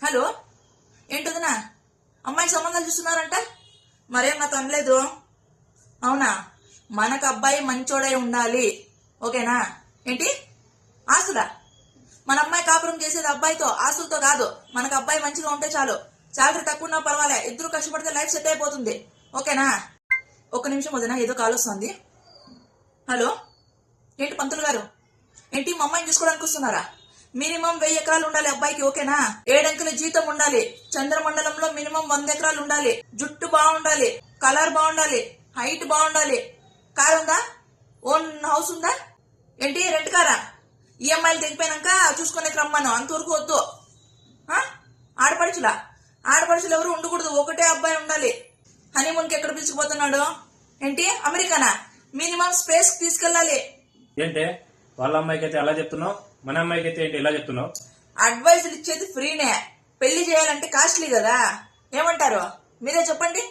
Hello, ఏంటదినా అమ్మాయికి సంబంధాలు చూస్తున్నారంట? మరేం నాకు అనలేదు. అవునా? మనకు అబ్బాయి మంచోడై ఉండాలి, ఓకేనా? ఏంటి ఆస్తులా? మన అమ్మాయి కాపురం చేసేది అబ్బాయితో, ఆస్తులతో కాదు. మనకు అబ్బాయి మంచిగా ఉంటే చాలు. శాలరీ తక్కువ ఉన్నా పర్వాలే, ఇద్దరు కష్టపడితే లైఫ్ సెట్ అయిపోతుంది, ఓకేనా? ఒక్క నిమిషం వదినా, ఏదో కాల్ వస్తుంది. హలో, ఏంటి పంతులు గారు, ఏంటి మా అమ్మాయిని చూసుకోవడానికి వస్తున్నారా? మినిమం 1000 ఎకరాలు ఉండాలి అబ్బాయికి, ఓకేనా? 7 అంకెల జీతం ఉండాలి, చంద్రమండలంలో మినిమం 100 ఎకరాలు ఉండాలి, జుట్టు బాగుండాలి, కలర్ బాగుండాలి, హైట్ బాగుండాలి. కార్ ఉందా? ఓన్ హౌస్ ఉందా? ఏంటి రెంట్ కారా? ఈఎంఐలు తెగిపోయినాక చూసుకునేకి రమ్మాను, అంతవరకు వద్దు. ఆడపడుచులా? ఆడపడుచులు ఎవరు ఉండకూడదు, ఒకటే అబ్బాయి ఉండాలి. హనీమూన్కి ఎక్కడ పిలుచుకుపోతున్నాడు? ఏంటి అమెరికానా? మినిమం స్పేస్ తీసుకెళ్ళాలి. ఏంటే వాళ్ళ అమ్మాయికి అయితే అలా చెప్తున్నావు, మన అమ్మాయికి అయితే ఏంటి ఇలా చెప్తున్నావు? అడ్వైజులు ఇచ్చేది ఫ్రీనే, పెళ్లి చేయాలంటే కాస్ట్లీ కదా. ఏమంటారు మీరే చెప్పండి.